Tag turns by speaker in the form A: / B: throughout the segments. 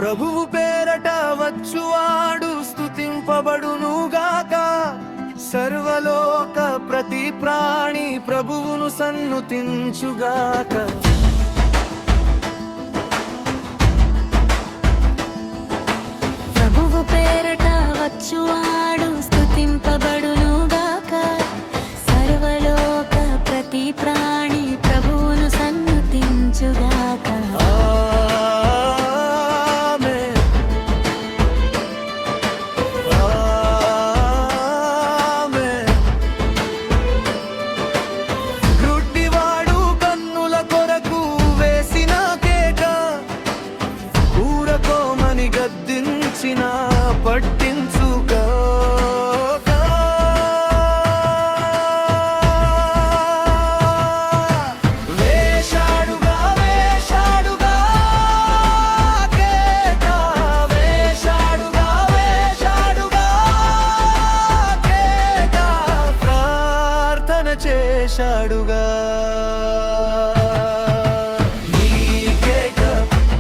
A: ప్రభువు పేరట వచ్చువాడు స్తుతింపబడునుగాక. సర్వలోక ప్రతి ప్రాణి ప్రభువును సన్నుతించుగాక.
B: ప్రభువు పేరట వచ్చువాడు స్తుతింపబడునుగాక. సర్వలోక ప్రతి ప్రాణి ప్రభువును సన్నుతించుగాక.
A: పట్టించుగా వేషాడుగా వేషాడుగా కేక వేషాడుగా వేషాడుగా కేక ప్రార్థన చేశాడుగా. నీ కేక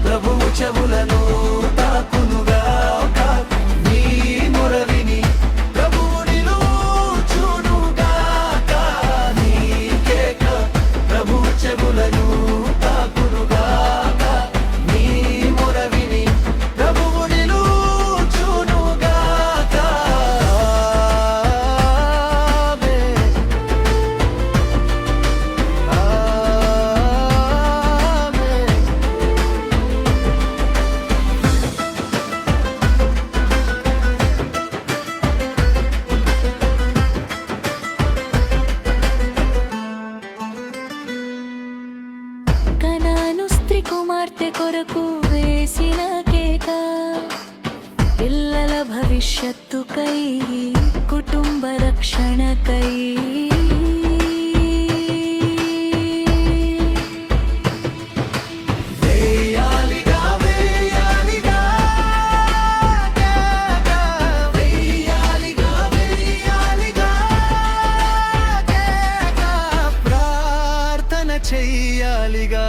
A: ప్రభువు చెవులను తాకునుగా.
B: కుమార్తె కొరకు వేసిన కేక, పిల్లల భవిష్యత్తుకై, కుటుంబ రక్షణకై.
A: ప్రార్థన చెయ్యాలిగా.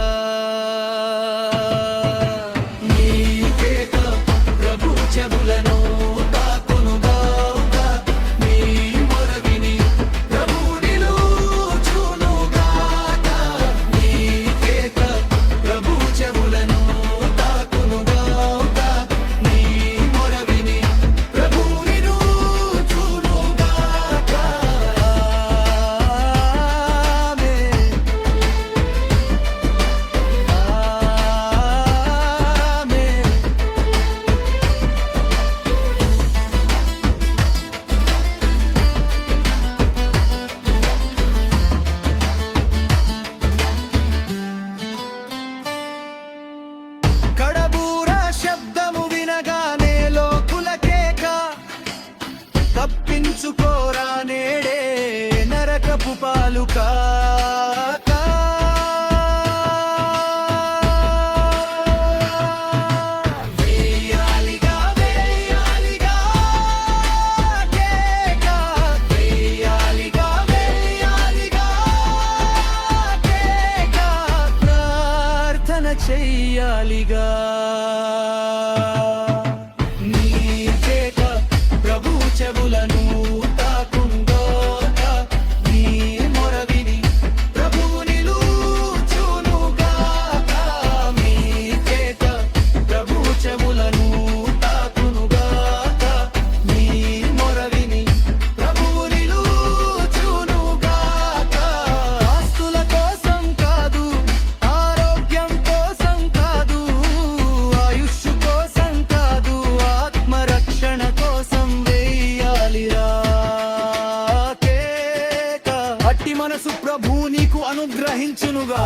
A: చెవులను తాకునుగా. నీ మొర విని ప్రభువు నిలుచునుగా. నీ కేక ప్రభువు చెవులను తాకునుగా. నీ మొర విని ప్రభువు నిలుచునుగా. కడబూర శబ్దము వినగానే లోకుల కేక, తప్పించుకోరా నేడే నరకపు పాలుక. చెయ్యాలిగా. నీ కేక ప్రభు చెవులను తాకుందో. నీ మొర విని ప్రభువు నిలుచునుగా. నీ కేక ప్రభు చెవులను తాకునుగా. నీ మొర విని ప్రభువు నిలుచునుగా. ఆస్తుల కోసం కాదు, ఆరోగ్యం కోసం కాదు, ఆయుష్ కోసం కాదు, ఆత్మరక్షణ కోసం వేయాలిరా కేక. అట్టి మనసు ప్రభు నీకు అనుగ్రహించునుగా.